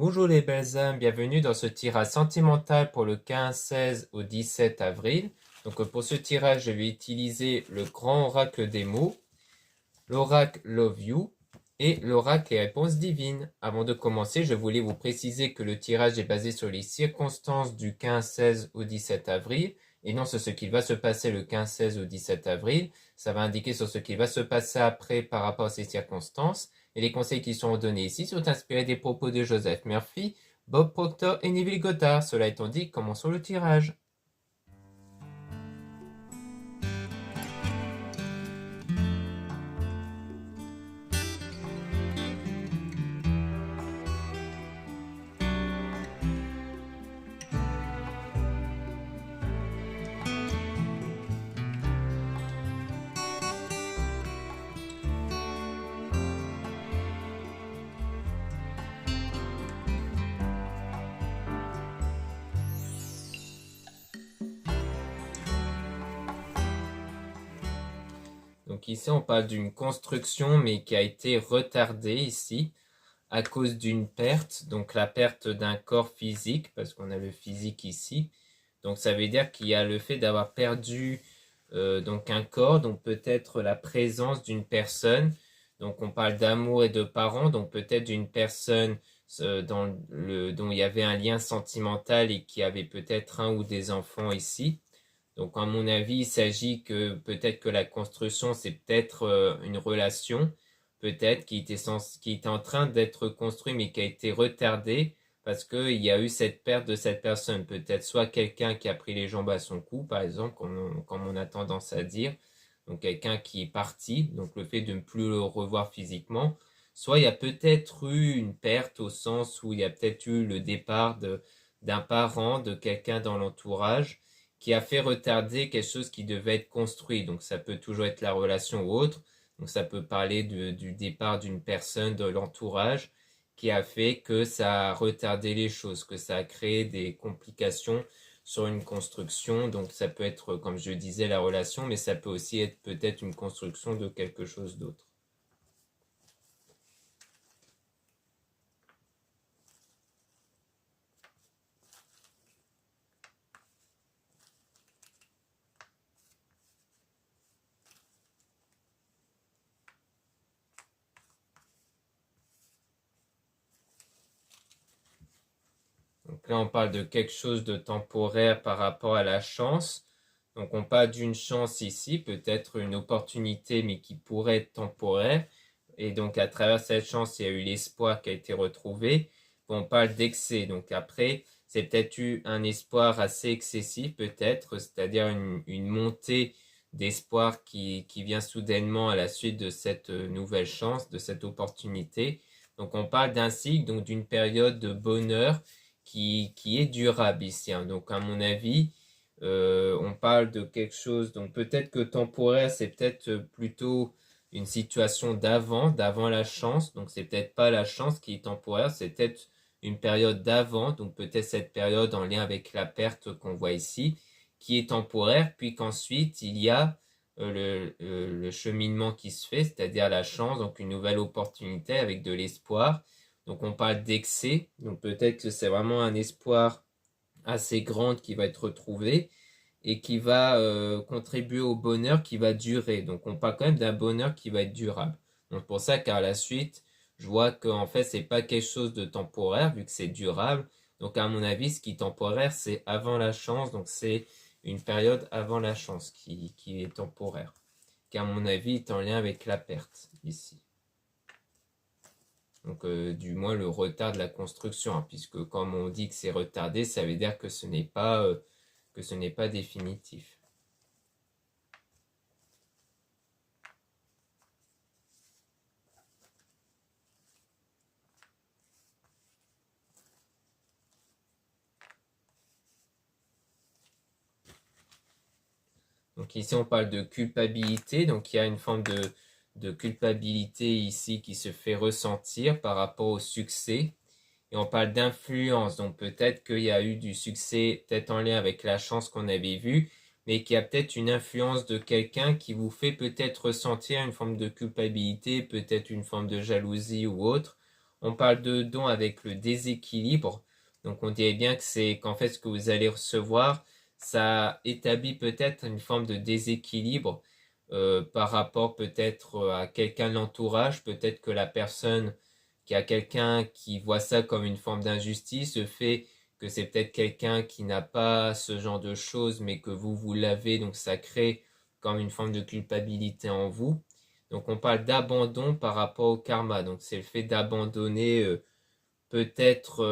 Bonjour les belles âmes, bienvenue dans ce tirage sentimental pour le 15, 16 au 17 avril. Donc pour ce tirage, je vais utiliser le grand oracle des mots, l'oracle Love You et l'oracle les réponses divines. Avant de commencer, je voulais vous préciser que le tirage est basé sur les circonstances du 15, 16 au 17 avril et non sur ce qui va se passer le 15, 16 au 17 avril. Ça va indiquer sur ce qui va se passer après par rapport à ces circonstances. Et les conseils qui sont donnés ici sont inspirés des propos de Joseph Murphy, Bob Proctor et Neville Goddard. Cela étant dit, commençons le tirage. Donc ici, on parle d'une construction, mais qui a été retardée ici à cause d'une perte. Donc la perte d'un corps physique, parce qu'on a le physique ici. Donc ça veut dire qu'il y a le fait d'avoir perdu donc un corps, donc peut-être la présence d'une personne. Donc on parle d'amour et de parents, donc peut-être d'une personne dont il y avait un lien sentimental et qui avait peut-être un ou des enfants ici. Donc, à mon avis, il s'agit que peut-être que la construction, c'est peut-être une relation, peut-être qui était en train d'être construite, mais qui a été retardée parce qu'il y a eu cette perte de cette personne. Peut-être soit quelqu'un qui a pris les jambes à son cou, par exemple, comme on a tendance à dire. Donc, quelqu'un qui est parti, donc le fait de ne plus le revoir physiquement. Soit il y a peut-être eu une perte au sens où il y a peut-être eu le départ d'un parent, de quelqu'un dans l'entourage qui a fait retarder quelque chose qui devait être construit. Donc ça peut toujours être la relation ou autre. Donc ça peut parler du départ d'une personne, de l'entourage, qui a fait que ça a retardé les choses, que ça a créé des complications sur une construction. Donc ça peut être, comme je disais, la relation, mais ça peut aussi être peut-être une construction de quelque chose d'autre. Donc là, on parle de quelque chose de temporaire par rapport à la chance. Donc on parle d'une chance ici, peut-être une opportunité, mais qui pourrait être temporaire. Et donc à travers cette chance, il y a eu l'espoir qui a été retrouvé. On parle d'excès. Donc après, c'est peut-être eu un espoir assez excessif, peut-être, c'est-à-dire une montée d'espoir qui vient soudainement à la suite de cette nouvelle chance, de cette opportunité. Donc on parle d'un cycle, donc d'une période de bonheur qui est durable ici, hein. Donc à mon avis, on parle de quelque chose, donc peut-être que temporaire, c'est peut-être plutôt une situation d'avant la chance. Donc c'est peut-être pas la chance qui est temporaire, c'est peut-être une période d'avant, donc peut-être cette période en lien avec la perte qu'on voit ici, qui est temporaire, puis qu'ensuite il y a le cheminement qui se fait, c'est-à-dire la chance, donc une nouvelle opportunité avec de l'espoir. Donc on parle d'excès, donc peut-être que c'est vraiment un espoir assez grand qui va être retrouvé et qui va contribuer au bonheur qui va durer. Donc on parle quand même d'un bonheur qui va être durable. Donc pour ça qu'à la suite, je vois qu'en fait c'est pas quelque chose de temporaire vu que c'est durable. Donc à mon avis, ce qui est temporaire, c'est avant la chance. Donc c'est une période avant la chance qui est temporaire. Qui à mon avis est en lien avec la perte ici. Donc du moins le retard de la construction, hein, puisque comme on dit que c'est retardé, ça veut dire que ce n'est pas définitif. Donc ici on parle de culpabilité, donc il y a une forme de culpabilité ici qui se fait ressentir par rapport au succès. Et on parle d'influence, donc peut-être qu'il y a eu du succès, peut-être en lien avec la chance qu'on avait vue, mais qu'il y a peut-être une influence de quelqu'un qui vous fait peut-être ressentir une forme de culpabilité, peut-être une forme de jalousie ou autre. On parle de don avec le déséquilibre. Donc on dirait bien que c'est qu'en fait ce que vous allez recevoir, ça établit peut-être une forme de déséquilibre par rapport peut-être à quelqu'un de l'entourage. Peut-être que la personne qui a quelqu'un qui voit ça comme une forme d'injustice, le fait que c'est peut-être quelqu'un qui n'a pas ce genre de choses, mais que vous l'avez, donc ça crée comme une forme de culpabilité en vous. Donc on parle d'abandon par rapport au karma. Donc c'est le fait d'abandonner peut-être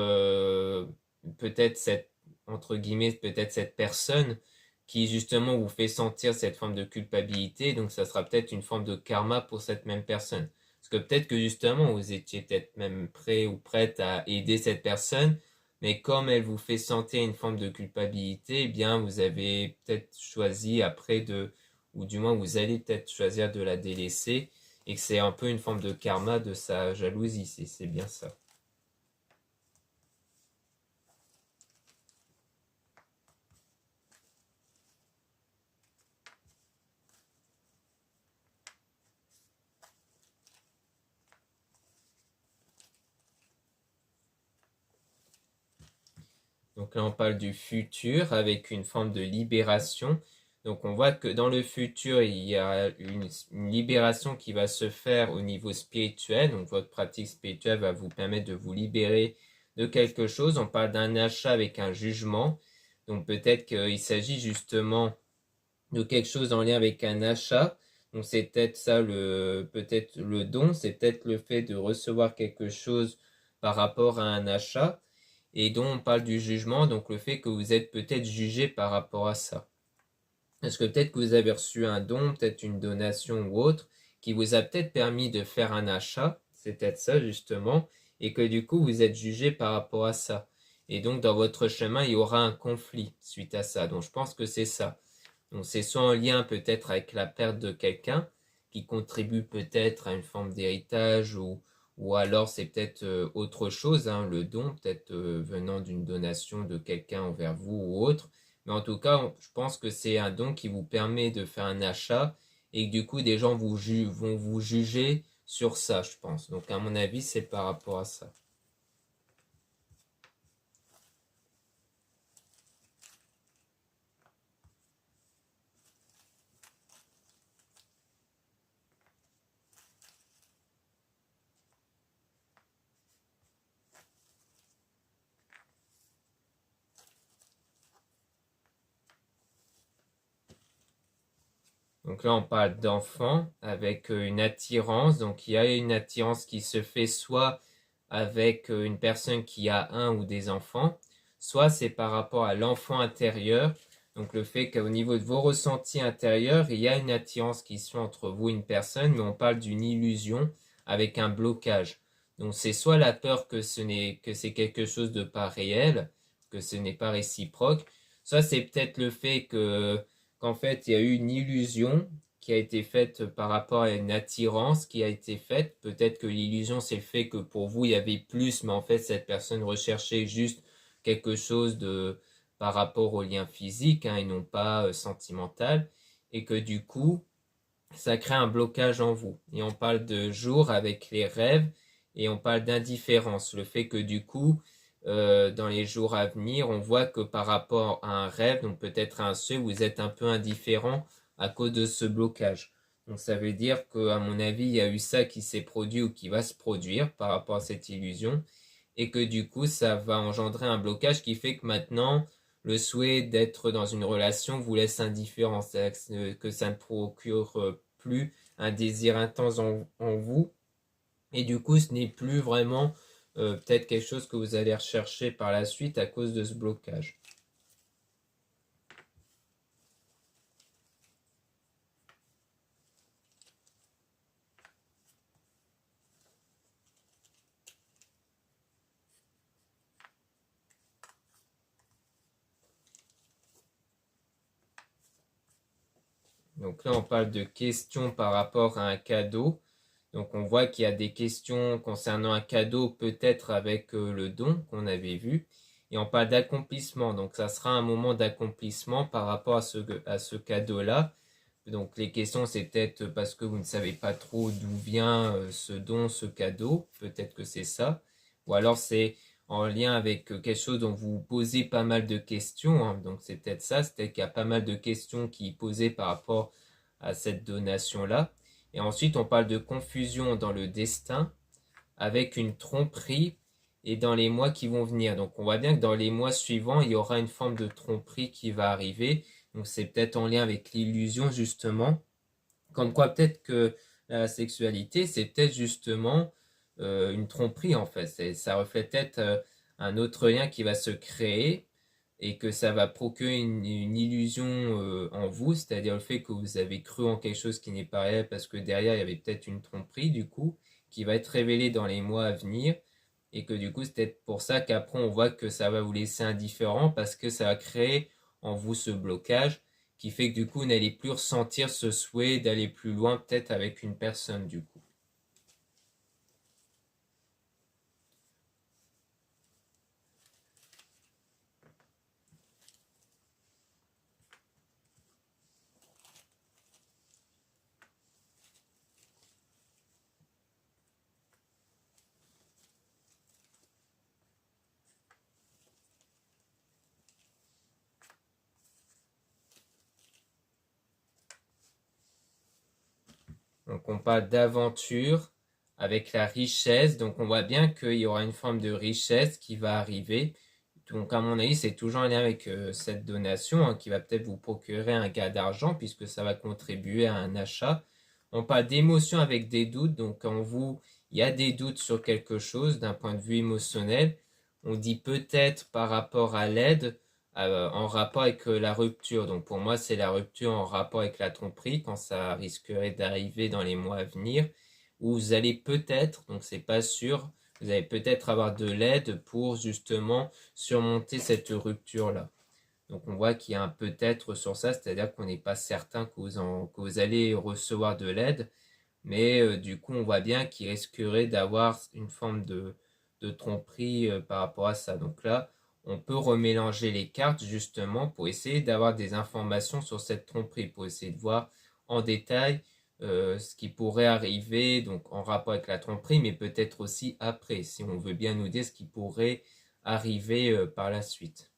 peut-être cette entre guillemets peut-être cette personne qui justement vous fait sentir cette forme de culpabilité. Donc ça sera peut-être une forme de karma pour cette même personne. Parce que peut-être que justement vous étiez peut-être même prêt ou prête à aider cette personne, mais comme elle vous fait sentir une forme de culpabilité, eh bien vous avez peut-être choisi après de, ou du moins vous allez peut-être choisir de la délaisser, et que c'est un peu une forme de karma de sa jalousie, c'est bien ça. Donc là, on parle du futur avec une forme de libération. Donc on voit que dans le futur, il y a une libération qui va se faire au niveau spirituel. Donc votre pratique spirituelle va vous permettre de vous libérer de quelque chose. On parle d'un achat avec un jugement. Donc peut-être qu'il s'agit justement de quelque chose en lien avec un achat. Donc c'est peut-être ça peut-être le don, c'est peut-être le fait de recevoir quelque chose par rapport à un achat. Et dont on parle du jugement, donc le fait que vous êtes peut-être jugé par rapport à ça. Parce que peut-être que vous avez reçu un don, peut-être une donation ou autre, qui vous a peut-être permis de faire un achat, c'est peut-être ça justement, et que du coup vous êtes jugé par rapport à ça. Et donc dans votre chemin, il y aura un conflit suite à ça. Donc je pense que c'est ça. Donc c'est soit en lien peut-être avec la perte de quelqu'un, qui contribue peut-être à une forme d'héritage, ou alors c'est peut-être autre chose, hein, le don, peut-être venant d'une donation de quelqu'un envers vous ou autre. Mais en tout cas, je pense que c'est un don qui vous permet de faire un achat et que du coup des gens vont vous juger sur ça, je pense. Donc à mon avis, c'est par rapport à ça. Donc là, on parle d'enfants avec une attirance. Donc il y a une attirance qui se fait soit avec une personne qui a un ou des enfants, soit c'est par rapport à l'enfant intérieur. Donc le fait qu'au niveau de vos ressentis intérieurs, il y a une attirance qui se fait entre vous et une personne, mais on parle d'une illusion avec un blocage. Donc c'est soit la peur que c'est quelque chose de pas réel, que ce n'est pas réciproque, soit c'est peut-être le fait qu'en fait il y a eu une illusion qui a été faite par rapport à une attirance qui a été faite. Peut-être que l'illusion, c'est le fait que pour vous, il y avait plus, mais en fait, cette personne recherchait juste quelque chose de par rapport au lien physique, hein, et non pas sentimental, et que du coup, ça crée un blocage en vous. Et on parle de jour avec les rêves, et on parle d'indifférence, le fait que du coup, dans les jours à venir, on voit que par rapport à un rêve, donc peut-être à un souhait, vous êtes un peu indifférent à cause de ce blocage. Donc ça veut dire qu'à mon avis, il y a eu ça qui s'est produit ou qui va se produire par rapport à cette illusion, et que du coup, ça va engendrer un blocage qui fait que maintenant, le souhait d'être dans une relation vous laisse indifférent, c'est-à-dire que ça ne procure plus un désir intense en vous, et du coup, ce n'est plus vraiment peut-être quelque chose que vous allez rechercher par la suite à cause de ce blocage. Donc là, on parle de questions par rapport à un cadeau. Donc on voit qu'il y a des questions concernant un cadeau, peut-être avec le don qu'on avait vu. Et on parle d'accomplissement. Donc ça sera un moment d'accomplissement par rapport à ce cadeau-là. Donc les questions, c'est peut-être parce que vous ne savez pas trop d'où vient ce don, ce cadeau. Peut-être que c'est ça. Ou alors c'est en lien avec quelque chose dont vous posez pas mal de questions, hein. Donc c'est peut-être ça, c'est peut-être qu'il y a pas mal de questions qui posées par rapport à cette donation-là. Et ensuite, on parle de confusion dans le destin avec une tromperie et dans les mois qui vont venir. Donc on voit bien que dans les mois suivants, il y aura une forme de tromperie qui va arriver. Donc c'est peut-être en lien avec l'illusion justement. Comme quoi peut-être que la sexualité, c'est peut-être justement une tromperie en fait. Ça reflète peut-être un autre lien qui va se créer et que ça va procurer une illusion en vous, c'est-à-dire le fait que vous avez cru en quelque chose qui n'est pas réel parce que derrière il y avait peut-être une tromperie du coup qui va être révélée dans les mois à venir et que du coup c'est peut-être pour ça qu'après on voit que ça va vous laisser indifférent parce que ça va créer en vous ce blocage qui fait que du coup vous n'allez plus ressentir ce souhait d'aller plus loin peut-être avec une personne du coup. Donc on parle d'aventure avec la richesse. Donc on voit bien qu'il y aura une forme de richesse qui va arriver. Donc à mon avis, c'est toujours en lien avec cette donation hein, qui va peut-être vous procurer un gain d'argent puisque ça va contribuer à un achat. On parle d'émotion avec des doutes. Donc en vous, il y a des doutes sur quelque chose d'un point de vue émotionnel. On dit peut-être par rapport à l'aide en rapport avec la rupture. Donc pour moi, c'est la rupture en rapport avec la tromperie quand ça risquerait d'arriver dans les mois à venir, où vous allez peut-être, donc c'est pas sûr, vous allez peut-être avoir de l'aide pour justement surmonter cette rupture-là. Donc on voit qu'il y a un peut-être sur ça, c'est-à-dire qu'on n'est pas certain que vous allez recevoir de l'aide, mais du coup on voit bien qu'il risquerait d'avoir une forme de tromperie par rapport à ça. Donc là, on peut remélanger les cartes justement pour essayer d'avoir des informations sur cette tromperie, pour essayer de voir en détail ce qui pourrait arriver donc en rapport avec la tromperie, mais peut-être aussi après, si on veut bien nous dire ce qui pourrait arriver par la suite.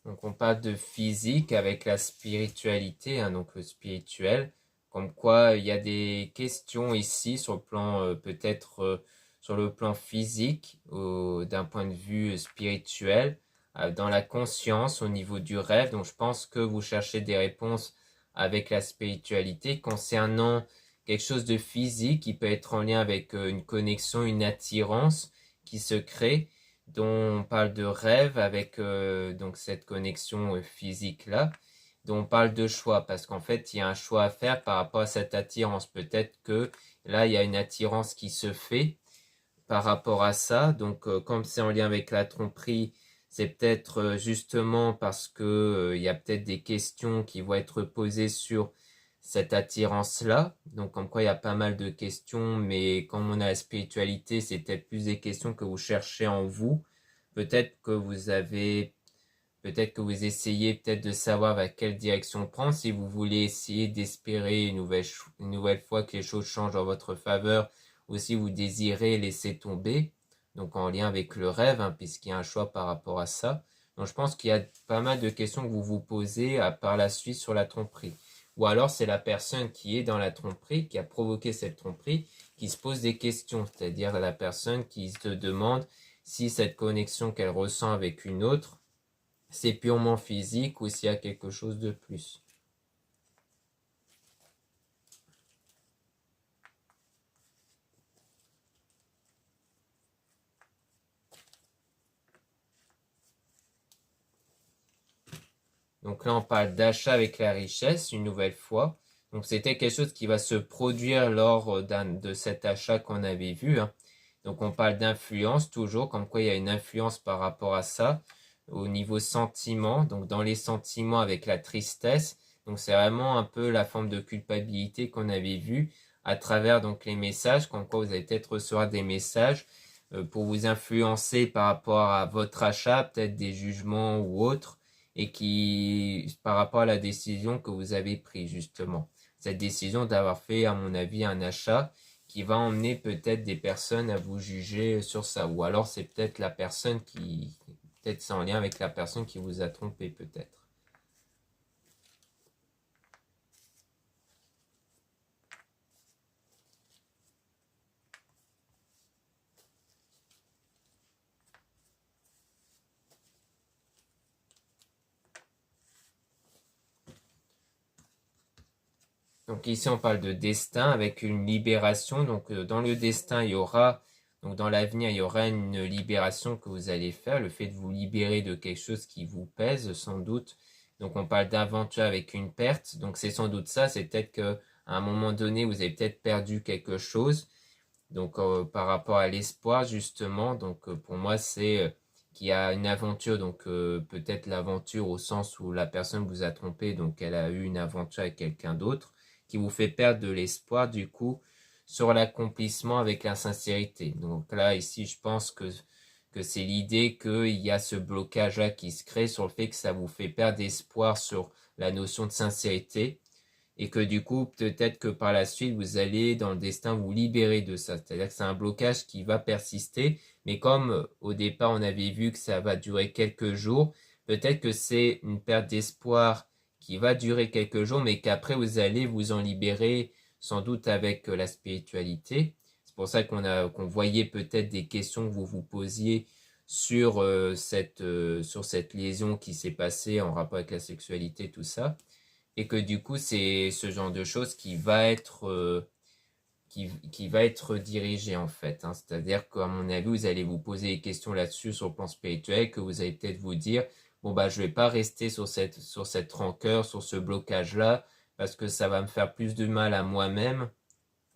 Donc on parle de physique avec la spiritualité, hein, donc le spirituel, comme quoi il y a des questions ici sur le plan peut-être sur le plan physique, d'un point de vue spirituel, dans la conscience, au niveau du rêve. Donc je pense que vous cherchez des réponses avec la spiritualité concernant quelque chose de physique qui peut être en lien avec une connexion, une attirance qui se crée dont on parle de rêve avec donc cette connexion physique-là, dont on parle de choix, parce qu'en fait, il y a un choix à faire par rapport à cette attirance. Peut-être que là, il y a une attirance qui se fait par rapport à ça. Donc, comme c'est en lien avec la tromperie, c'est peut-être justement parce que il y a peut-être des questions qui vont être posées sur cette attirance-là. Donc, comme quoi il y a pas mal de questions, mais comme on a la spiritualité, c'est peut-être plus des questions que vous cherchez en vous. Peut-être que vous avez, peut-être que vous essayez peut-être de savoir vers quelle direction prendre. Si vous voulez essayer d'espérer une nouvelle fois que les choses changent en votre faveur, ou si vous désirez laisser tomber, donc en lien avec le rêve, hein, puisqu'il y a un choix par rapport à ça. Donc je pense qu'il y a pas mal de questions que vous vous posez par la suite sur la tromperie. Ou alors c'est la personne qui est dans la tromperie, qui a provoqué cette tromperie, qui se pose des questions, c'est-à-dire la personne qui se demande si cette connexion qu'elle ressent avec une autre, c'est purement physique ou s'il y a quelque chose de plus. Donc là, on parle d'achat avec la richesse, une nouvelle fois. Donc c'était quelque chose qui va se produire lors de cet achat qu'on avait vu, hein. Donc on parle d'influence toujours, comme quoi il y a une influence par rapport à ça, au niveau sentiment, donc dans les sentiments avec la tristesse. Donc c'est vraiment un peu la forme de culpabilité qu'on avait vu à travers donc les messages, comme quoi vous allez peut-être recevoir des messages pour vous influencer par rapport à votre achat, peut-être des jugements ou autres, et qui par rapport à la décision que vous avez prise justement. Cette décision d'avoir fait, à mon avis, un achat qui va emmener peut-être des personnes à vous juger sur ça. Ou alors c'est peut-être la personne qui, peut-être c'est en lien avec la personne qui vous a trompé peut-être. Donc ici on parle de destin avec une libération. Donc dans le destin il y aura, donc dans l'avenir il y aura une libération que vous allez faire, le fait de vous libérer de quelque chose qui vous pèse sans doute. Donc on parle d'aventure avec une perte. Donc c'est sans doute ça, c'est peut-être qu'à un moment donné vous avez peut-être perdu quelque chose. Donc par rapport à l'espoir justement, donc pour moi c'est qu'il y a une aventure, donc peut-être l'aventure au sens où la personne vous a trompé, donc elle a eu une aventure avec quelqu'un d'autre, qui vous fait perdre de l'espoir du coup sur l'accomplissement avec la sincérité. Donc là ici je pense que c'est l'idée qu'il y a ce blocage-là qui se crée sur le fait que ça vous fait perdre espoir sur la notion de sincérité et que du coup, peut-être que par la suite, vous allez dans le destin vous libérer de ça. C'est-à-dire que c'est un blocage qui va persister, mais comme au départ on avait vu que ça va durer quelques jours, peut-être que c'est une perte d'espoir qui va durer quelques jours, mais qu'après vous allez vous en libérer sans doute avec la spiritualité. C'est pour ça qu'on voyait peut-être des questions que vous vous posiez sur cette liaison qui s'est passée en rapport avec la sexualité, tout ça et que du coup c'est ce genre de choses qui va être dirigé en fait, hein. C'est-à-dire qu'à mon avis vous allez vous poser des questions là-dessus sur le plan spirituel que vous allez peut-être vous dire bon bah je vais pas rester sur cette rancœur, sur ce blocage là parce que ça va me faire plus de mal à moi-même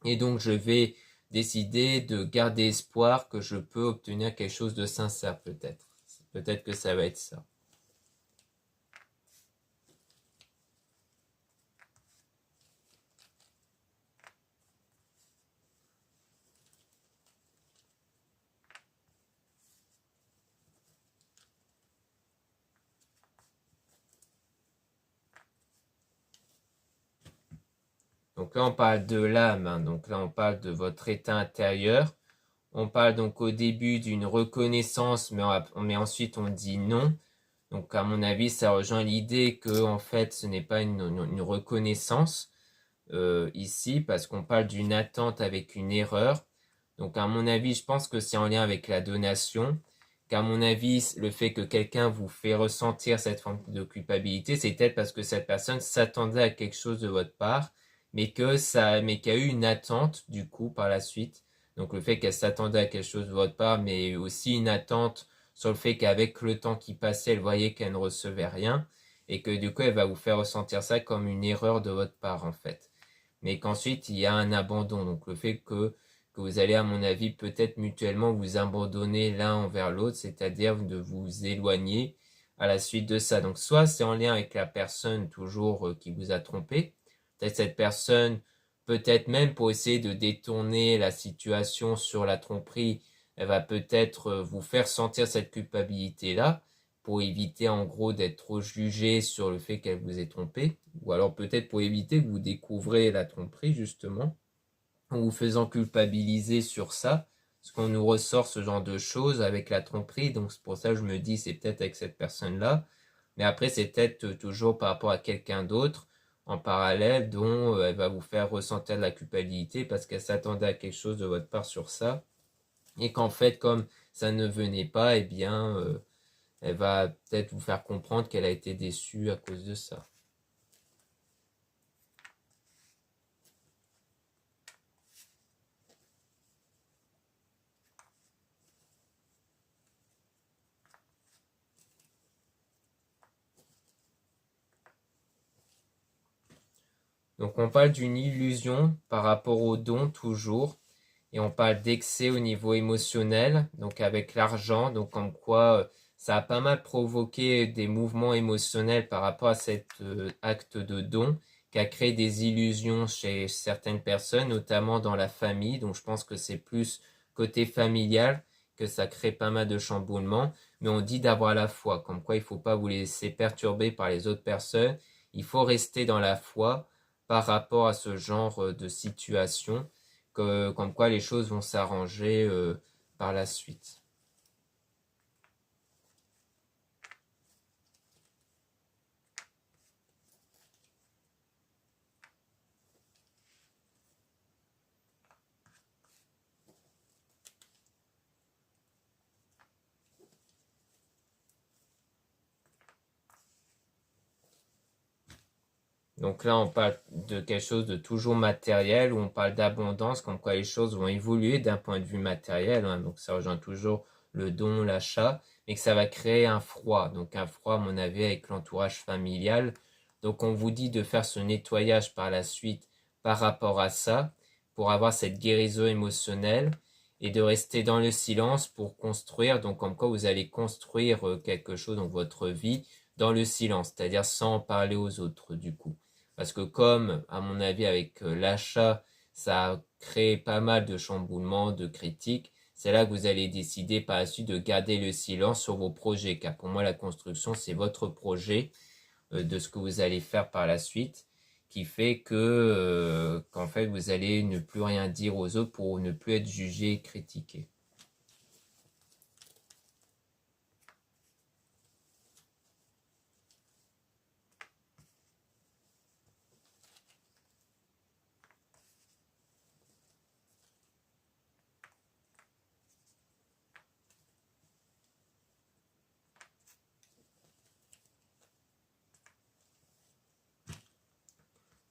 et donc je vais décider de garder espoir que je peux obtenir quelque chose de sincère peut-être. Peut-être que ça va être ça. Donc là, on parle de l'âme, hein. Donc là, on parle de votre état intérieur. On parle donc au début d'une reconnaissance, mais ensuite on dit non. Donc à mon avis, ça rejoint l'idée que en fait, ce n'est pas une reconnaissance ici, parce qu'on parle d'une attente avec une erreur. Donc à mon avis, je pense que c'est en lien avec la donation. Qu'à mon avis, le fait que quelqu'un vous fait ressentir cette forme de culpabilité, c'est peut-être parce que cette personne s'attendait à quelque chose de votre part, mais qu'il y a eu une attente du coup par la suite. Donc le fait qu'elle s'attendait à quelque chose de votre part, mais aussi une attente sur le fait qu'avec le temps qui passait, elle voyait qu'elle ne recevait rien, et que du coup, elle va vous faire ressentir ça comme une erreur de votre part en fait. Mais qu'ensuite, il y a un abandon. Donc le fait que vous allez, à mon avis, peut-être mutuellement vous abandonner l'un envers l'autre, c'est-à-dire de vous éloigner à la suite de ça. Donc soit c'est en lien avec la personne toujours qui vous a trompé, peut-être cette personne, peut-être même pour essayer de détourner la situation sur la tromperie, elle va peut-être vous faire sentir cette culpabilité-là pour éviter en gros d'être trop jugé sur le fait qu'elle vous ait trompé, ou alors peut-être pour éviter que vous découvrez la tromperie justement, en vous faisant culpabiliser sur ça, parce qu'on nous ressort ce genre de choses avec la tromperie, donc c'est pour ça que je me dis c'est peut-être avec cette personne-là, mais après c'est peut-être toujours par rapport à quelqu'un d'autre en parallèle dont elle va vous faire ressentir de la culpabilité parce qu'elle s'attendait à quelque chose de votre part sur ça, et qu'en fait comme ça ne venait pas, eh bien elle va peut-être vous faire comprendre qu'elle a été déçue à cause de ça. Donc on parle d'une illusion par rapport au don toujours. Et on parle d'excès au niveau émotionnel, donc avec l'argent, donc comme quoi ça a pas mal provoqué des mouvements émotionnels par rapport à cet acte de don, qui a créé des illusions chez certaines personnes, notamment dans la famille. Donc je pense que c'est plus côté familial que ça crée pas mal de chamboulements. Mais on dit d'avoir la foi, comme quoi il ne faut pas vous laisser perturber par les autres personnes. Il faut rester dans la foi par rapport à ce genre de situation comme quoi les choses vont s'arranger par la suite. Donc là, on parle de quelque chose de toujours matériel, où on parle d'abondance, comme quoi les choses vont évoluer d'un point de vue matériel, hein, donc ça rejoint toujours le don, l'achat, mais que ça va créer un froid. Donc un froid, à mon avis, avec l'entourage familial. Donc on vous dit de faire ce nettoyage par la suite par rapport à ça, pour avoir cette guérison émotionnelle, et de rester dans le silence pour construire, donc comme quoi vous allez construire quelque chose, donc votre vie, dans le silence, c'est-à-dire sans parler aux autres du coup. Parce que comme, à mon avis, avec l'achat, ça a créé pas mal de chamboulements, de critiques, c'est là que vous allez décider par la suite de garder le silence sur vos projets. Car pour moi, la construction, c'est votre projet de ce que vous allez faire par la suite, qui fait que qu'en fait, vous allez ne plus rien dire aux autres pour ne plus être jugé et critiqué.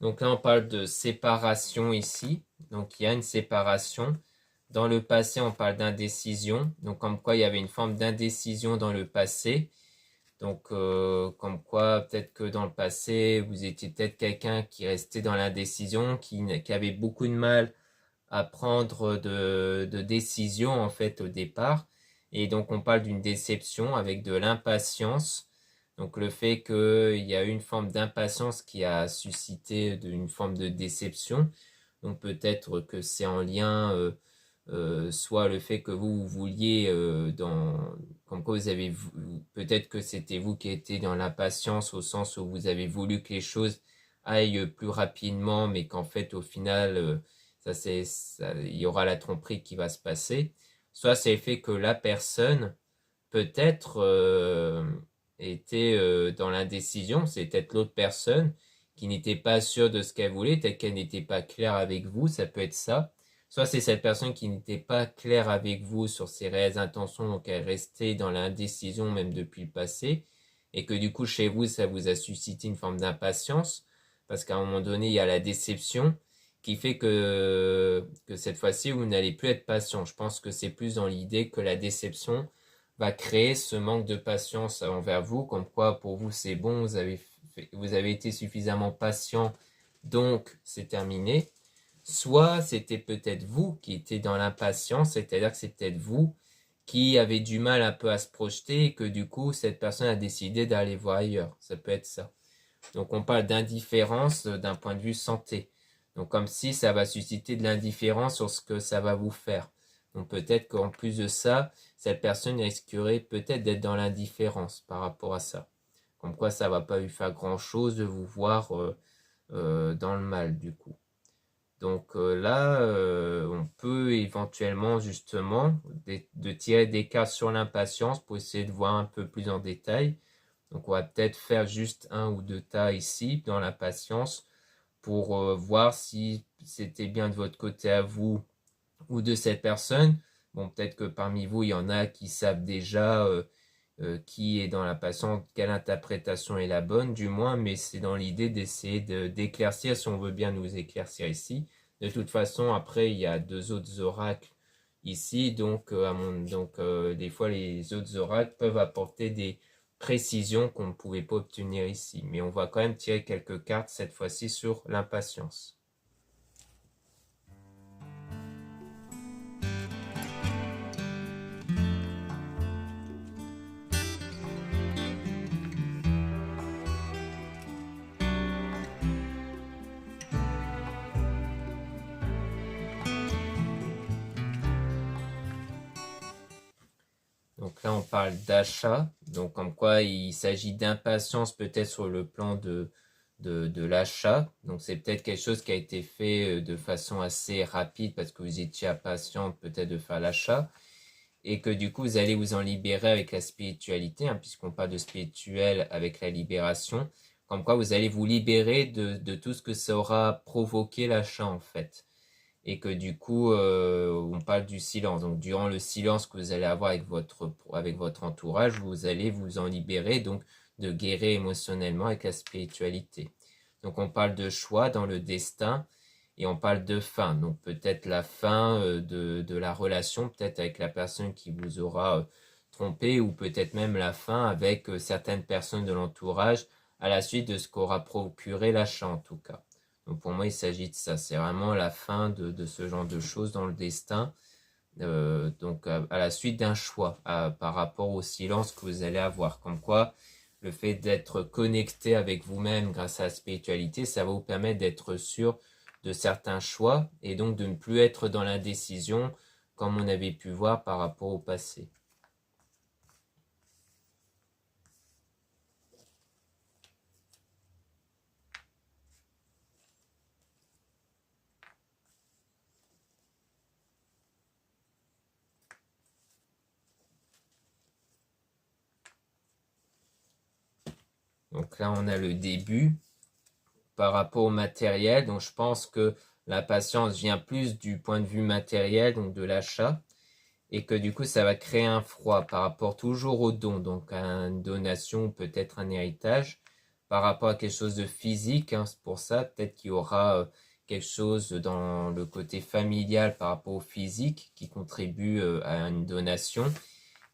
Donc là, on parle de séparation ici. Donc il y a une séparation. Dans le passé, on parle d'indécision. Donc comme quoi il y avait une forme d'indécision dans le passé. Donc comme quoi peut-être que dans le passé, vous étiez peut-être quelqu'un qui restait dans l'indécision, qui avait beaucoup de mal à prendre de décisions en fait au départ. Et donc on parle d'une déception avec de l'impatience. Donc le fait qu'il y a eu une forme d'impatience qui a suscité une forme de déception. Donc peut-être que c'est en lien, soit le fait que vous vouliez, comme quoi vous avez, peut-être que c'était vous qui étiez dans l'impatience au sens où vous avez voulu que les choses aillent plus rapidement, mais qu'en fait au final, il y aura la tromperie qui va se passer. Soit c'est le fait que la personne peut-être était dans l'indécision, c'est peut-être l'autre personne qui n'était pas sûre de ce qu'elle voulait, peut-être qu'elle n'était pas claire avec vous, ça peut être ça. Soit c'est cette personne qui n'était pas claire avec vous sur ses réelles intentions, donc elle restait dans l'indécision même depuis le passé, et que du coup chez vous, ça vous a suscité une forme d'impatience, parce qu'à un moment donné, il y a la déception qui fait que cette fois-ci, vous n'allez plus être patient. Je pense que c'est plus dans l'idée que la déception va créer ce manque de patience envers vous, comme quoi pour vous c'est bon, vous avez été suffisamment patient, donc c'est terminé. Soit c'était peut-être vous qui étiez dans l'impatience, c'est-à-dire que c'est peut-être vous qui avez du mal un peu à se projeter et que du coup cette personne a décidé d'aller voir ailleurs. Ça peut être ça. Donc on parle d'indifférence d'un point de vue santé. Donc comme si ça va susciter de l'indifférence sur ce que ça va vous faire. Donc peut-être qu'en plus de ça, cette personne risquerait peut-être d'être dans l'indifférence par rapport à ça. Comme quoi ça va pas lui faire grand-chose de vous voir dans le mal du coup. Donc là, on peut éventuellement justement de tirer des cartes sur l'impatience pour essayer de voir un peu plus en détail. Donc on va peut-être faire juste un ou deux tas ici dans la patience pour voir si c'était bien de votre côté à vous ou de cette personne. Bon, peut-être que parmi vous, il y en a qui savent déjà qui est dans la patience, quelle interprétation est la bonne, du moins, mais c'est dans l'idée d'essayer d'éclaircir, si on veut bien nous éclaircir ici. De toute façon, après, il y a deux autres oracles ici, donc, des fois, les autres oracles peuvent apporter des précision qu'on ne pouvait pas obtenir ici. Mais on va quand même tirer quelques cartes cette fois-ci sur l'impatience. Donc là, on parle d'achat, donc comme quoi il s'agit d'impatience peut-être sur le plan de l'achat. Donc c'est peut-être quelque chose qui a été fait de façon assez rapide parce que vous étiez impatient peut-être de faire l'achat et que du coup vous allez vous en libérer avec la spiritualité, hein, puisqu'on parle de spirituel avec la libération. Comme quoi vous allez vous libérer de tout ce que ça aura provoqué l'achat en fait et que du coup, on parle du silence. Donc, durant le silence que vous allez avoir avec votre entourage, vous allez vous en libérer, donc de guérir émotionnellement avec la spiritualité. Donc, on parle de choix dans le destin et on parle de fin. Donc, peut-être la fin de la relation, peut-être avec la personne qui vous aura trompé ou peut-être même la fin avec certaines personnes de l'entourage à la suite de ce qu'aura procuré l'achat en tout cas. Donc pour moi, il s'agit de ça. C'est vraiment la fin de ce genre de choses dans le destin. Donc à la suite d'un choix par rapport au silence que vous allez avoir. Comme quoi, le fait d'être connecté avec vous-même grâce à la spiritualité, ça va vous permettre d'être sûr de certains choix et donc de ne plus être dans l'indécision comme on avait pu voir par rapport au passé. Donc là, on a le début par rapport au matériel. Donc je pense que la patience vient plus du point de vue matériel, donc de l'achat, et que du coup ça va créer un froid par rapport toujours au don, donc à une donation, peut-être un héritage, par rapport à quelque chose de physique, hein, c'est pour ça, peut-être qu'il y aura quelque chose dans le côté familial par rapport au physique qui contribue à une donation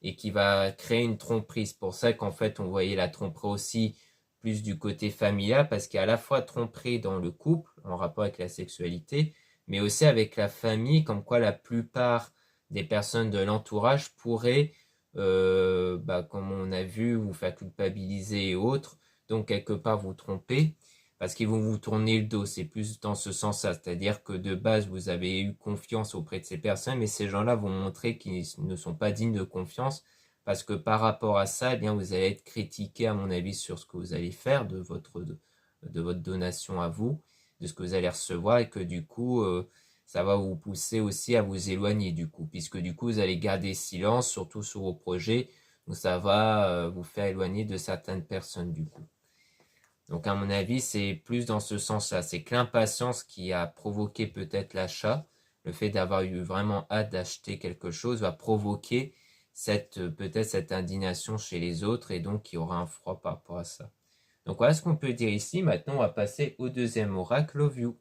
et qui va créer une tromperie. C'est pour ça qu'en fait on voyait la tromperie aussi plus du côté familial parce qu'il y a à la fois tromperie dans le couple en rapport avec la sexualité, mais aussi avec la famille, comme quoi la plupart des personnes de l'entourage pourraient, comme on a vu, vous faire culpabiliser et autres, donc quelque part vous tromper parce qu'ils vont vous tourner le dos. C'est plus dans ce sens-là, c'est-à-dire que de base vous avez eu confiance auprès de ces personnes, mais ces gens-là vont montrer qu'ils ne sont pas dignes de confiance parce que par rapport à ça, eh bien, vous allez être critiqué, à mon avis, sur ce que vous allez faire de votre donation à vous, de ce que vous allez recevoir, et que du coup, ça va vous pousser aussi à vous éloigner du coup, puisque du coup, vous allez garder silence, surtout sur vos projets, donc ça va vous faire éloigner de certaines personnes du coup. Donc à mon avis, c'est plus dans ce sens-là. C'est que l'impatience qui a provoqué peut-être l'achat, le fait d'avoir eu vraiment hâte d'acheter quelque chose va provoquer peut-être cette indignation chez les autres et donc il y aura un froid par rapport à ça. Donc voilà ce qu'on peut dire ici. Maintenant, on va passer au deuxième oracle, au view.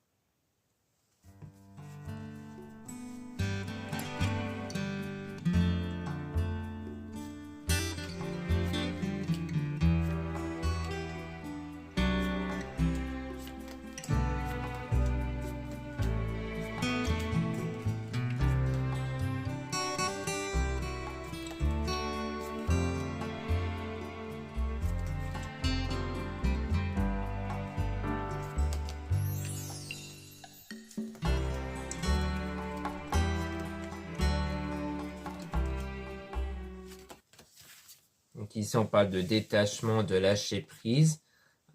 Donc ici, on parle de détachement, de lâcher prise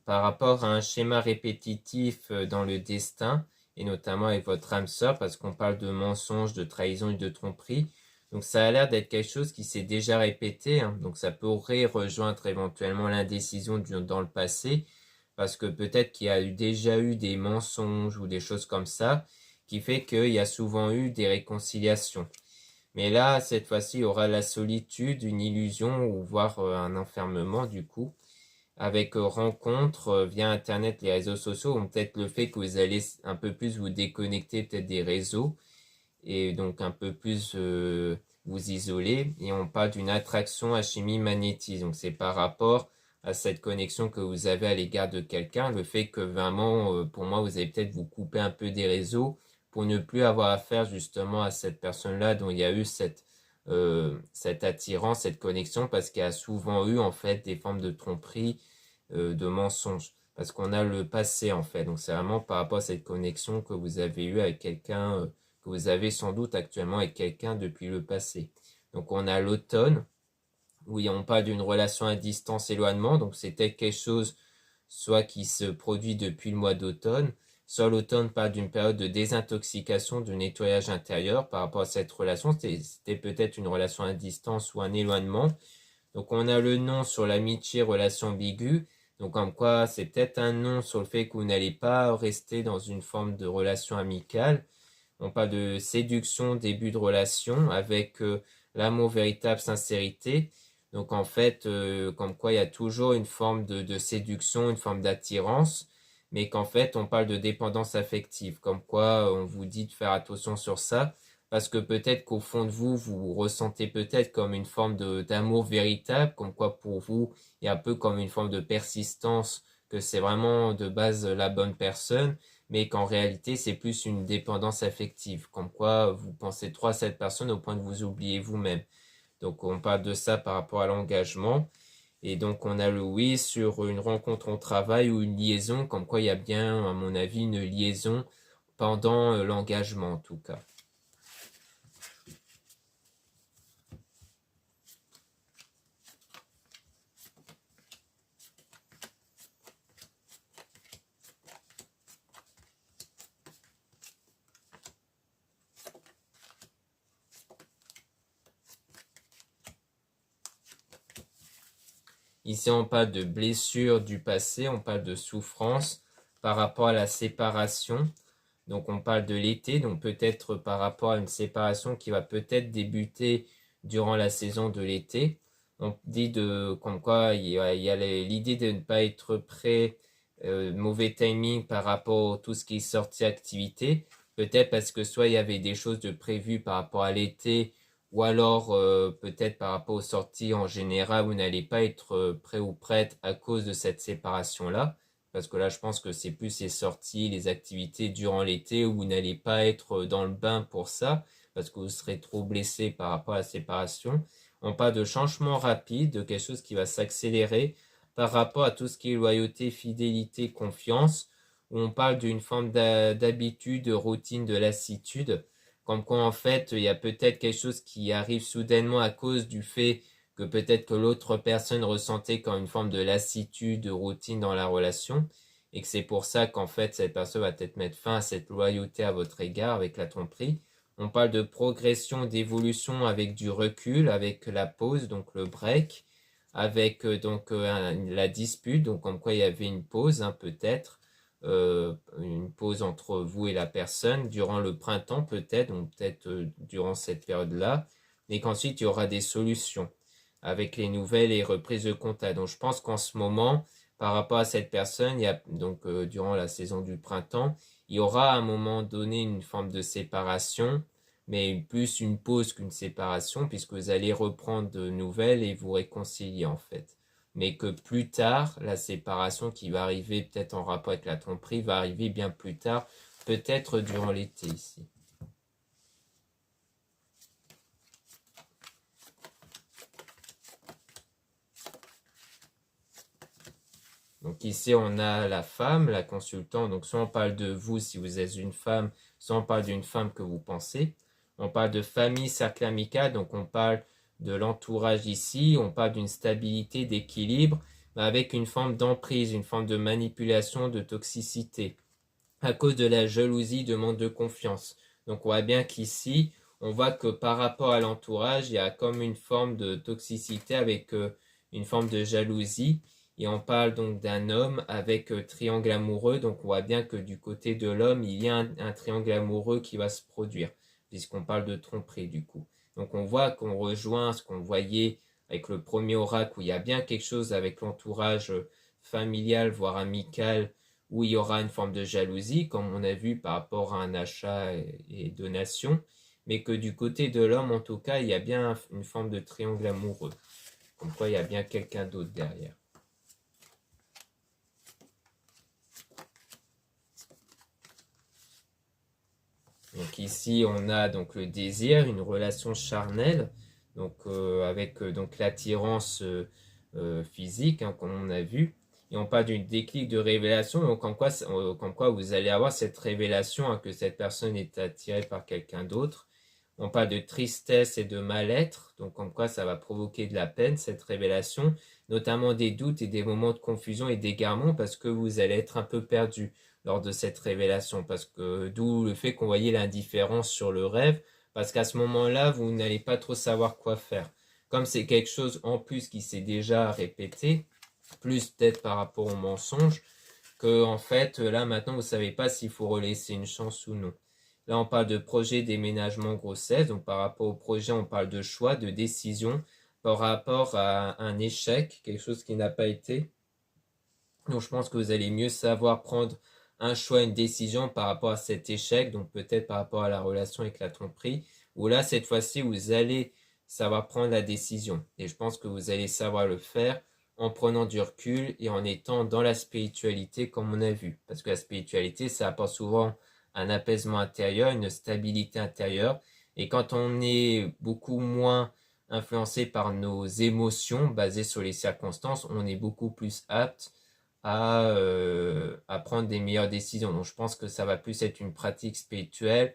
par rapport à un schéma répétitif dans le destin, et notamment avec votre âme sœur, parce qu'on parle de mensonges, de trahison et de tromperie. Donc ça a l'air d'être quelque chose qui s'est déjà répété, hein. Donc ça pourrait rejoindre éventuellement l'indécision dans le passé, parce que peut-être qu'il y a déjà eu des mensonges ou des choses comme ça, qui fait qu'il y a souvent eu des réconciliations. Mais là, cette fois-ci, il y aura la solitude, une illusion ou voire un enfermement du coup, avec rencontres via Internet, les réseaux sociaux, ou peut-être le fait que vous allez un peu plus vous déconnecter peut-être des réseaux et donc un peu plus vous isoler. Et on parle d'une attraction à chimie magnétisme. Donc c'est par rapport à cette connexion que vous avez à l'égard de quelqu'un, le fait que vraiment, pour moi, vous allez peut-être vous couper un peu des réseaux pour ne plus avoir affaire justement à cette personne-là dont il y a eu cette attirance, cette connexion, parce qu'il y a souvent eu en fait des formes de tromperie, de mensonges, parce qu'on a le passé en fait. Donc c'est vraiment par rapport à cette connexion que vous avez eue avec quelqu'un, que vous avez sans doute actuellement avec quelqu'un depuis le passé. Donc on a l'automne, où on parle d'une relation à distance éloignement, donc c'était quelque chose soit qui se produit depuis le mois d'automne, soit l'automne parle d'une période de désintoxication, de nettoyage intérieur par rapport à cette relation. C'était peut-être une relation à distance ou un éloignement. Donc on a le nom sur l'amitié, relation ambiguë. Donc comme quoi c'est peut-être un nom sur le fait que vous n'allez pas rester dans une forme de relation amicale. On parle de séduction, début de relation avec l'amour véritable, sincérité. Donc en fait, comme quoi il y a toujours une forme de séduction, une forme d'attirance, mais qu'en fait on parle de dépendance affective. Comme quoi on vous dit de faire attention sur ça, parce que peut-être qu'au fond de vous, vous ressentez peut-être comme une forme d'amour véritable, comme quoi pour vous, il y a un peu comme une forme de persistance, que c'est vraiment de base la bonne personne, mais qu'en réalité, c'est plus une dépendance affective, comme quoi vous pensez trop à cette personne au point de vous oublier vous-même. Donc on parle de ça par rapport à l'engagement. Et donc on a le oui sur une rencontre au travail ou une liaison, comme quoi il y a bien, à mon avis, une liaison pendant l'engagement en tout cas. Ici, on parle de blessures du passé, on parle de souffrance par rapport à la séparation. Donc, on parle de l'été, donc peut-être par rapport à une séparation qui va peut-être débuter durant la saison de l'été. On dit comme quoi il y a l'idée de ne pas être prêt, mauvais timing par rapport à tout ce qui est sortie activité. Peut-être parce que soit il y avait des choses de prévues par rapport à l'été, ou alors peut-être par rapport aux sorties en général, vous n'allez pas être prêt ou prête à cause de cette séparation-là. Parce que là, je pense que c'est plus les sorties, les activités durant l'été où vous n'allez pas être dans le bain pour ça, parce que vous serez trop blessé par rapport à la séparation. On parle de changement rapide, de quelque chose qui va s'accélérer par rapport à tout ce qui est loyauté, fidélité, confiance, où on parle d'une forme d'habitude, de routine, de lassitude, comme quoi en fait il y a peut-être quelque chose qui arrive soudainement à cause du fait que peut-être que l'autre personne ressentait comme une forme de lassitude, de routine dans la relation, et que c'est pour ça qu'en fait cette personne va peut-être mettre fin à cette loyauté à votre égard avec la tromperie. On parle de progression, d'évolution avec du recul, avec la pause, donc le break, avec la dispute, donc comme quoi il y avait une pause, hein, peut-être, une pause entre vous et la personne durant le printemps peut-être, donc peut-être durant cette période-là, et qu'ensuite il y aura des solutions avec les nouvelles et reprises de contact. Donc je pense qu'en ce moment, par rapport à cette personne, il y a donc durant la saison du printemps, il y aura à un moment donné une forme de séparation, mais plus une pause qu'une séparation, puisque vous allez reprendre de nouvelles et vous réconcilier en fait. Mais que plus tard, la séparation qui va arriver peut-être en rapport avec la tromperie va arriver bien plus tard, peut-être durant l'été ici. Donc ici, on a la femme, la consultante. Donc soit on parle de vous si vous êtes une femme, soit on parle d'une femme que vous pensez. On parle de famille, cercle amical. Donc on parle de l'entourage ici. On parle d'une stabilité, d'équilibre, mais avec une forme d'emprise, une forme de manipulation, de toxicité, à cause de la jalousie, de manque de confiance. Donc on voit bien qu'ici, on voit que par rapport à l'entourage, il y a comme une forme de toxicité avec une forme de jalousie. Et on parle donc d'un homme avec triangle amoureux. Donc on voit bien que du côté de l'homme, il y a un triangle amoureux qui va se produire, puisqu'on parle de tromperie du coup. Donc on voit qu'on rejoint ce qu'on voyait avec le premier oracle, où il y a bien quelque chose avec l'entourage familial, voire amical, où il y aura une forme de jalousie, comme on a vu par rapport à un achat et donation, mais que du côté de l'homme, en tout cas, il y a bien une forme de triangle amoureux. Comme quoi, il y a bien quelqu'un d'autre derrière. Donc ici, on a donc le désir, une relation charnelle, donc avec donc l'attirance physique, hein, comme on a vu. Et on parle d'une déclic de révélation, donc comme quoi vous allez avoir cette révélation, hein, que cette personne est attirée par quelqu'un d'autre. On parle de tristesse et de mal-être, donc comme quoi ça va provoquer de la peine, cette révélation, notamment des doutes et des moments de confusion et d'égarement, parce que vous allez être un peu perdu lors de cette révélation, parce que d'où le fait qu'on voyait l'indifférence sur le rêve, parce qu'à ce moment-là, vous n'allez pas trop savoir quoi faire. Comme c'est quelque chose en plus qui s'est déjà répété, plus peut-être par rapport au mensonge, que en fait, là maintenant, vous ne savez pas s'il faut relaisser une chance ou non. Là, on parle de projet, déménagement, grossesse. Donc, par rapport au projet, on parle de choix, de décision, par rapport à un échec, quelque chose qui n'a pas été. Donc, je pense que vous allez mieux savoir prendre un choix, une décision par rapport à cet échec. Donc, peut-être par rapport à la relation avec la tromperie. Où là, cette fois-ci, vous allez savoir prendre la décision. Et je pense que vous allez savoir le faire en prenant du recul et en étant dans la spiritualité comme on a vu. Parce que la spiritualité, ça apporte souvent un apaisement intérieur, une stabilité intérieure. Et quand on est beaucoup moins influencé par nos émotions basées sur les circonstances, on est beaucoup plus apte à prendre des meilleures décisions. Donc je pense que ça va plus être une pratique spirituelle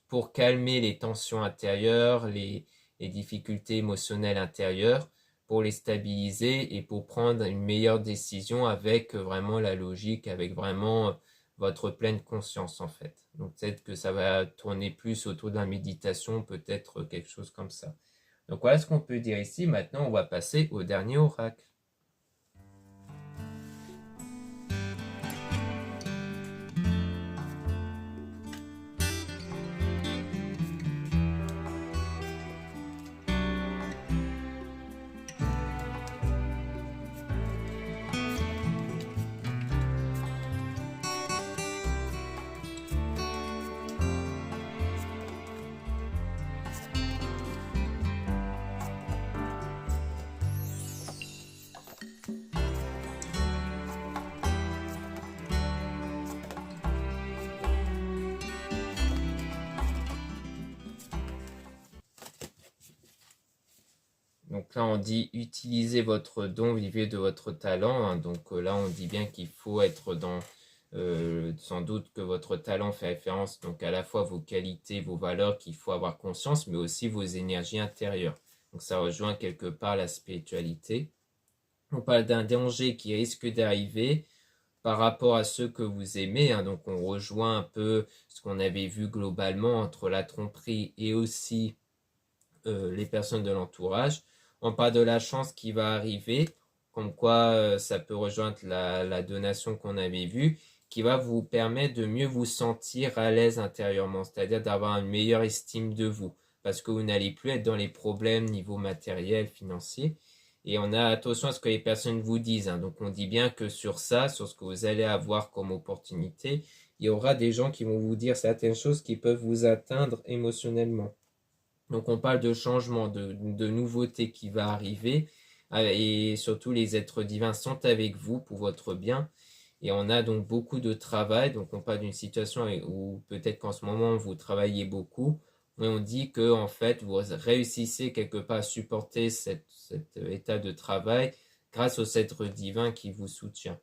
pour calmer les tensions intérieures, les difficultés émotionnelles intérieures, pour les stabiliser et pour prendre une meilleure décision avec vraiment la logique, avec vraiment votre pleine conscience en fait. Donc peut-être que ça va tourner plus autour de la méditation, peut-être quelque chose comme ça. Donc voilà ce qu'on peut dire ici. Maintenant, on va passer au dernier oracle. Donc là, on dit utilisez votre don, vivez de votre talent, hein. Donc là, on dit bien qu'il faut être dans, sans doute que votre talent fait référence donc à la fois vos qualités, vos valeurs qu'il faut avoir conscience, mais aussi vos énergies intérieures. Donc ça rejoint quelque part la spiritualité. On parle d'un danger qui risque d'arriver par rapport à ceux que vous aimez, hein. Donc on rejoint un peu ce qu'on avait vu globalement entre la tromperie et aussi les personnes de l'entourage. On parle de la chance qui va arriver, comme quoi ça peut rejoindre la donation qu'on avait vue, qui va vous permettre de mieux vous sentir à l'aise intérieurement, c'est-à-dire d'avoir une meilleure estime de vous, parce que vous n'allez plus être dans les problèmes niveau matériel, financier. Et on a attention à ce que les personnes vous disent, hein. Donc on dit bien que sur ça, sur ce que vous allez avoir comme opportunité, il y aura des gens qui vont vous dire certaines choses qui peuvent vous atteindre émotionnellement. Donc on parle de changement, de nouveauté qui va arriver, et surtout les êtres divins sont avec vous pour votre bien. Et on a donc beaucoup de travail, donc on parle d'une situation où peut-être qu'en ce moment vous travaillez beaucoup, mais on dit que en fait vous réussissez quelque part à supporter cet état de travail grâce aux êtres divins qui vous soutient.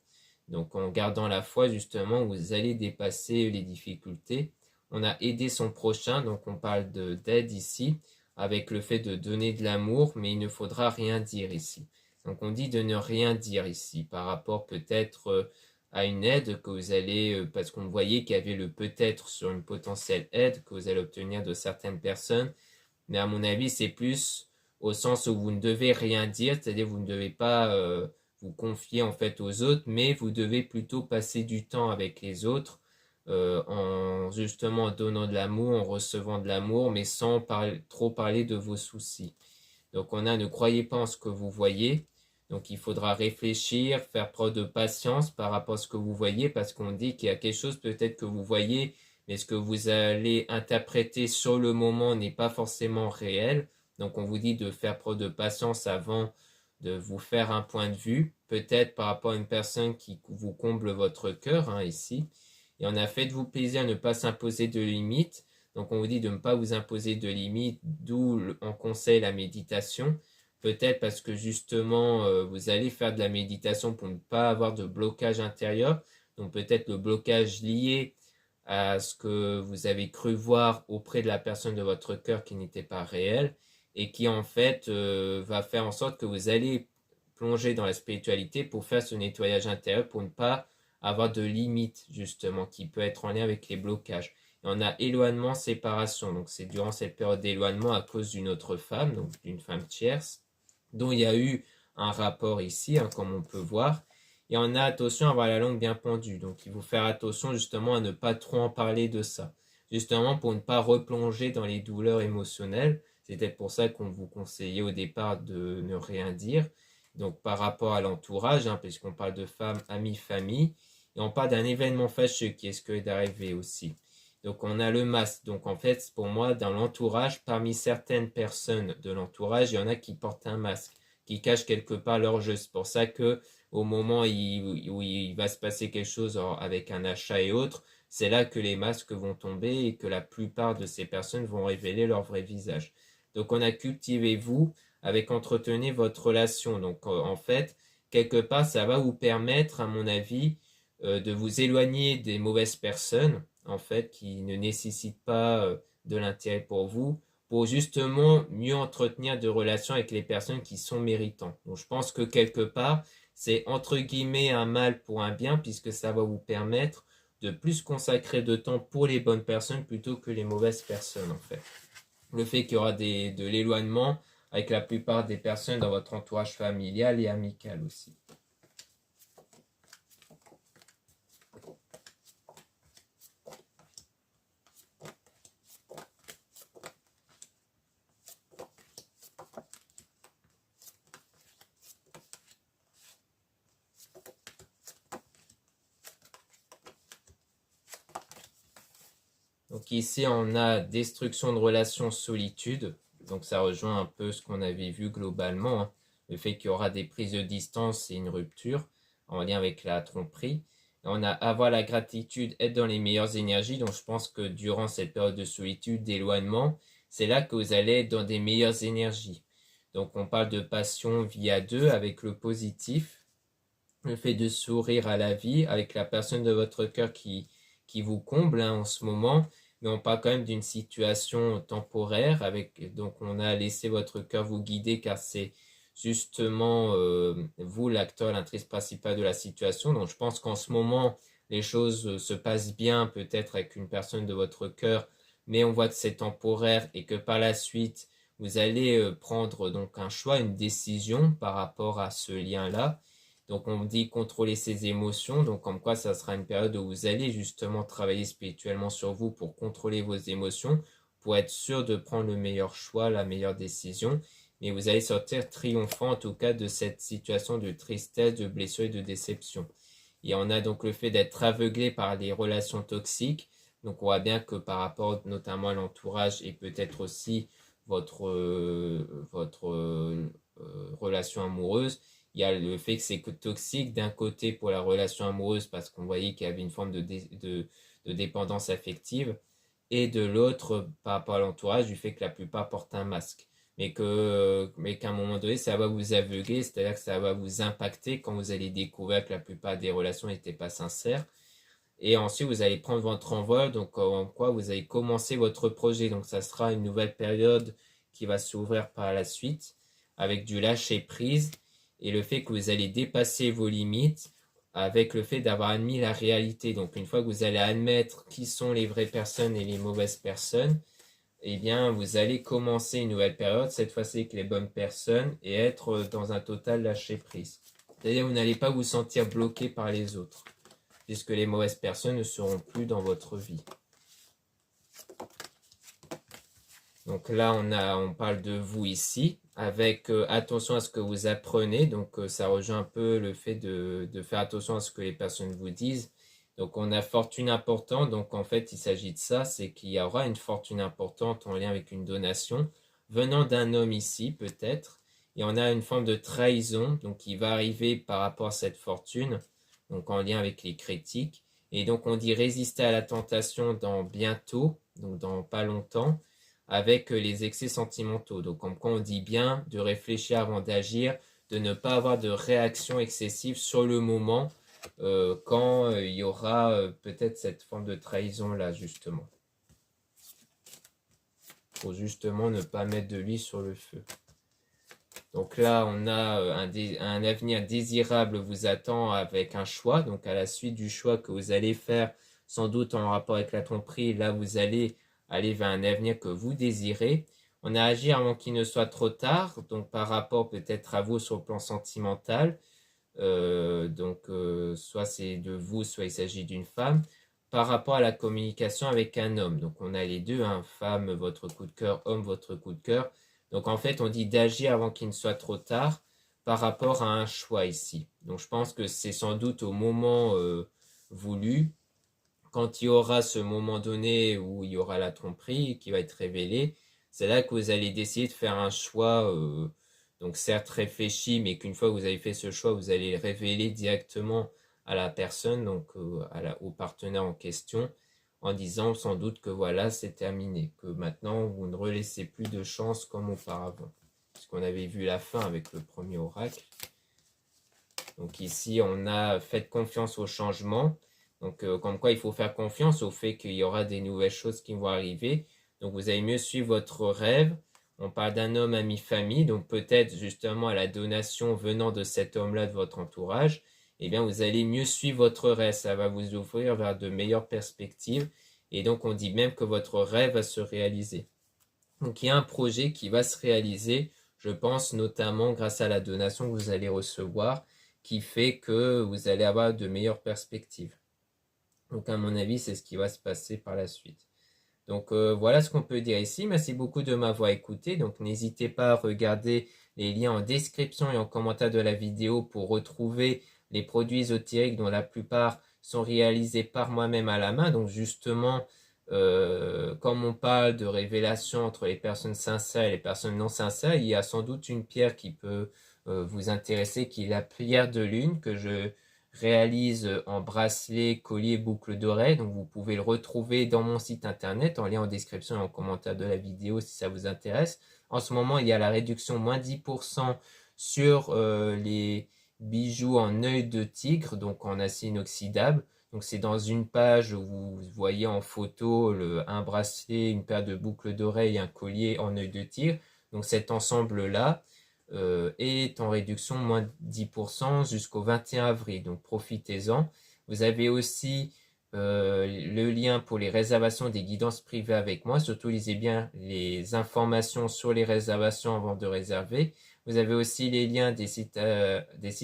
Donc en gardant la foi justement, vous allez dépasser les difficultés. On a aidé son prochain, donc on parle d'aide ici, avec le fait de donner de l'amour, mais il ne faudra rien dire ici. Donc on dit de ne rien dire ici, par rapport peut-être à une aide que vous allez, parce qu'on voyait qu'il y avait le peut-être sur une potentielle aide que vous allez obtenir de certaines personnes, mais à mon avis c'est plus au sens où vous ne devez rien dire, c'est-à-dire vous ne devez pas vous confier en fait aux autres, mais vous devez plutôt passer du temps avec les autres, en justement donnant de l'amour, en recevant de l'amour, mais sans trop parler de vos soucis. Donc on a ne croyez pas en ce que vous voyez. Donc il faudra réfléchir, faire preuve de patience par rapport à ce que vous voyez, parce qu'on dit qu'il y a quelque chose peut-être que vous voyez, mais ce que vous allez interpréter sur le moment n'est pas forcément réel. Donc on vous dit de faire preuve de patience avant de vous faire un point de vue, peut-être par rapport à une personne qui vous comble votre cœur, hein, ici. Et on a faites-vous plaisir à ne pas s'imposer de limites. Donc on vous dit de ne pas vous imposer de limites, d'où on conseille la méditation. Peut-être parce que justement, vous allez faire de la méditation pour ne pas avoir de blocage intérieur. Donc peut-être le blocage lié à ce que vous avez cru voir auprès de la personne de votre cœur qui n'était pas réel et qui en fait va faire en sorte que vous allez plonger dans la spiritualité pour faire ce nettoyage intérieur, pour ne pas avoir de limites justement qui peut être en lien avec les blocages. Et on a éloignement, séparation, donc c'est durant cette période d'éloignement à cause d'une autre femme, donc d'une femme tierce, dont il y a eu un rapport ici, hein, comme on peut voir. Et on a attention à avoir la langue bien pendue. Donc il faut faire attention justement à ne pas trop en parler de ça. Justement pour ne pas replonger dans les douleurs émotionnelles. C'est peut-être pour ça qu'on vous conseillait au départ de ne rien dire. Donc par rapport à l'entourage, hein, puisqu'on parle de femmes, amis, famille. Et on parle d'un événement fâcheux qui est-ce est d'arriver aussi. Donc on a le masque. Donc en fait, pour moi, dans l'entourage, parmi certaines personnes de l'entourage, il y en a qui portent un masque, qui cachent quelque part leur jeu. C'est pour ça que au moment où il va se passer quelque chose avec un achat et autres, c'est là que les masques vont tomber et que la plupart de ces personnes vont révéler leur vrai visage. Donc on a cultivez-vous avec entretenez votre relation. Donc en fait, quelque part, ça va vous permettre, à mon avis, de vous éloigner des mauvaises personnes, en fait, qui ne nécessitent pas de l'intérêt pour vous, pour justement mieux entretenir de relations avec les personnes qui sont méritantes. Donc je pense que quelque part, c'est entre guillemets un mal pour un bien, puisque ça va vous permettre de plus consacrer de temps pour les bonnes personnes plutôt que les mauvaises personnes, en fait. Le fait qu'il y aura de l'éloignement avec la plupart des personnes dans votre entourage familial et amical aussi. Donc ici, on a destruction de relations, solitude. Donc ça rejoint un peu ce qu'on avait vu globalement, hein. Le fait qu'il y aura des prises de distance et une rupture en lien avec la tromperie. Et on a avoir la gratitude, être dans les meilleures énergies. Donc je pense que durant cette période de solitude, d'éloignement, c'est là que vous allez être dans des meilleures énergies. Donc on parle de passion vie à deux avec le positif. Le fait de sourire à la vie avec la personne de votre cœur qui vous comble, hein, en ce moment, mais on parle quand même d'une situation temporaire, donc on a laissé votre cœur vous guider car c'est justement vous l'acteur, l'actrice principale de la situation. Donc je pense qu'en ce moment, les choses se passent bien, peut-être avec une personne de votre cœur, mais on voit que c'est temporaire et que par la suite, vous allez prendre donc un choix, une décision par rapport à ce lien-là. Donc on dit contrôler ses émotions, donc comme quoi ça sera une période où vous allez justement travailler spirituellement sur vous pour contrôler vos émotions, pour être sûr de prendre le meilleur choix, la meilleure décision. Mais vous allez sortir triomphant en tout cas de cette situation de tristesse, de blessure et de déception. Et on a donc le fait d'être aveuglé par les relations toxiques. Donc on voit bien que par rapport notamment à l'entourage et peut-être aussi votre relation amoureuse, il y a le fait que c'est toxique d'un côté pour la relation amoureuse parce qu'on voyait qu'il y avait une forme de dépendance affective et de l'autre par rapport à l'entourage du fait que la plupart portent un masque. Mais qu'à un moment donné, ça va vous aveugler, c'est-à-dire que ça va vous impacter quand vous allez découvrir que la plupart des relations n'étaient pas sincères. Et ensuite, vous allez prendre votre envol, donc en quoi vous allez commencer votre projet. Donc ça sera une nouvelle période qui va s'ouvrir par la suite avec du lâcher prise et le fait que vous allez dépasser vos limites avec le fait d'avoir admis la réalité. Donc une fois que vous allez admettre qui sont les vraies personnes et les mauvaises personnes, eh bien vous allez commencer une nouvelle période, cette fois-ci avec les bonnes personnes et être dans un total lâcher prise. C'est-à-dire vous n'allez pas vous sentir bloqué par les autres, puisque les mauvaises personnes ne seront plus dans votre vie. Donc là, on parle de vous ici, avec attention à ce que vous apprenez. Donc ça rejoint un peu le fait de faire attention à ce que les personnes vous disent. Donc on a fortune importante, donc en fait il s'agit de ça, c'est qu'il y aura une fortune importante en lien avec une donation venant d'un homme ici peut-être, et on a une forme de trahison donc qui va arriver par rapport à cette fortune, donc en lien avec les critiques, et donc on dit résister à la tentation dans bientôt, donc dans pas longtemps, avec les excès sentimentaux. Donc comme quoi on dit bien de réfléchir avant d'agir, de ne pas avoir de réaction excessive sur le moment quand il y aura peut-être cette forme de trahison-là, justement. Pour justement ne pas mettre de l'huile sur le feu. Donc là, on a un avenir désirable vous attend avec un choix. Donc à la suite du choix que vous allez faire, sans doute en rapport avec la tromperie, là vous allez aller vers un avenir que vous désirez. On a agi avant qu'il ne soit trop tard, donc par rapport peut-être à vous sur le plan sentimental. Soit c'est de vous, soit il s'agit d'une femme, par rapport à la communication avec un homme. Donc on a les deux, hein, femme, votre coup de cœur, homme, votre coup de cœur. Donc en fait, on dit d'agir avant qu'il ne soit trop tard par rapport à un choix ici. Donc je pense que c'est sans doute au moment voulu, quand il y aura ce moment donné où il y aura la tromperie qui va être révélée, c'est là que vous allez décider de faire un choix, donc certes réfléchi, mais qu'une fois que vous avez fait ce choix, vous allez le révéler directement à la personne, donc au partenaire en question, en disant sans doute que voilà, c'est terminé, que maintenant vous ne relaissez plus de chance comme auparavant. Puisqu'on avait vu la fin avec le premier oracle. Donc ici, on a fait confiance au changement. Donc, comme quoi il faut faire confiance au fait qu'il y aura des nouvelles choses qui vont arriver. Donc, vous allez mieux suivre votre rêve. On parle d'un homme ami famille. Donc, peut-être justement à la donation venant de cet homme-là, de votre entourage, eh bien, vous allez mieux suivre votre rêve. Ça va vous ouvrir vers de meilleures perspectives. Et donc, on dit même que votre rêve va se réaliser. Donc, il y a un projet qui va se réaliser, je pense, notamment grâce à la donation que vous allez recevoir, qui fait que vous allez avoir de meilleures perspectives. Donc à mon avis, c'est ce qui va se passer par la suite. Donc voilà ce qu'on peut dire ici. Merci beaucoup de m'avoir écouté. Donc n'hésitez pas à regarder les liens en description et en commentaire de la vidéo pour retrouver les produits ésotériques dont la plupart sont réalisés par moi-même à la main. Donc justement, comme on parle de révélation entre les personnes sincères et les personnes non sincères, il y a sans doute une pierre qui peut vous intéresser, qui est la prière de lune que je réalise en bracelet, collier, boucle d'oreille. Donc vous pouvez le retrouver dans mon site internet en lien en description et en commentaire de la vidéo si ça vous intéresse. En ce moment, il y a la réduction moins 10% sur les bijoux en œil de tigre, donc en acier inoxydable. Donc c'est dans une page où vous voyez en photo un bracelet, une paire de boucles d'oreilles et un collier en œil de tigre. Donc cet ensemble-là est en réduction moins 10% jusqu'au 21 avril. Donc profitez-en. Vous avez aussi le lien pour les réservations des guidances privées avec moi. Surtout lisez bien les informations sur les réservations avant de réserver. Vous avez aussi les liens des sites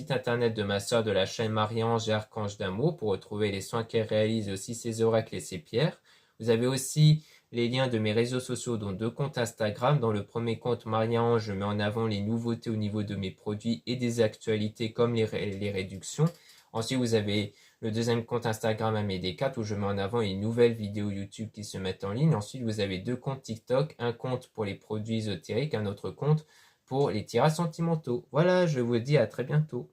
internet de ma soeur de la chaîne Marie-Ange et Archange d'Amour pour retrouver les soins qu'elle réalise, aussi ses oracles et ses pierres. Vous avez aussi les liens de mes réseaux sociaux, dont 2 comptes Instagram. Dans le premier compte Marie-Ange, je mets en avant les nouveautés au niveau de mes produits et des actualités comme les réductions. Ensuite, vous avez le deuxième compte Instagram Amédée4 où je mets en avant les nouvelles vidéos YouTube qui se mettent en ligne. Ensuite, vous avez 2 comptes TikTok, un compte pour les produits ésotériques, un autre compte pour les tirages sentimentaux. Voilà, je vous dis à très bientôt.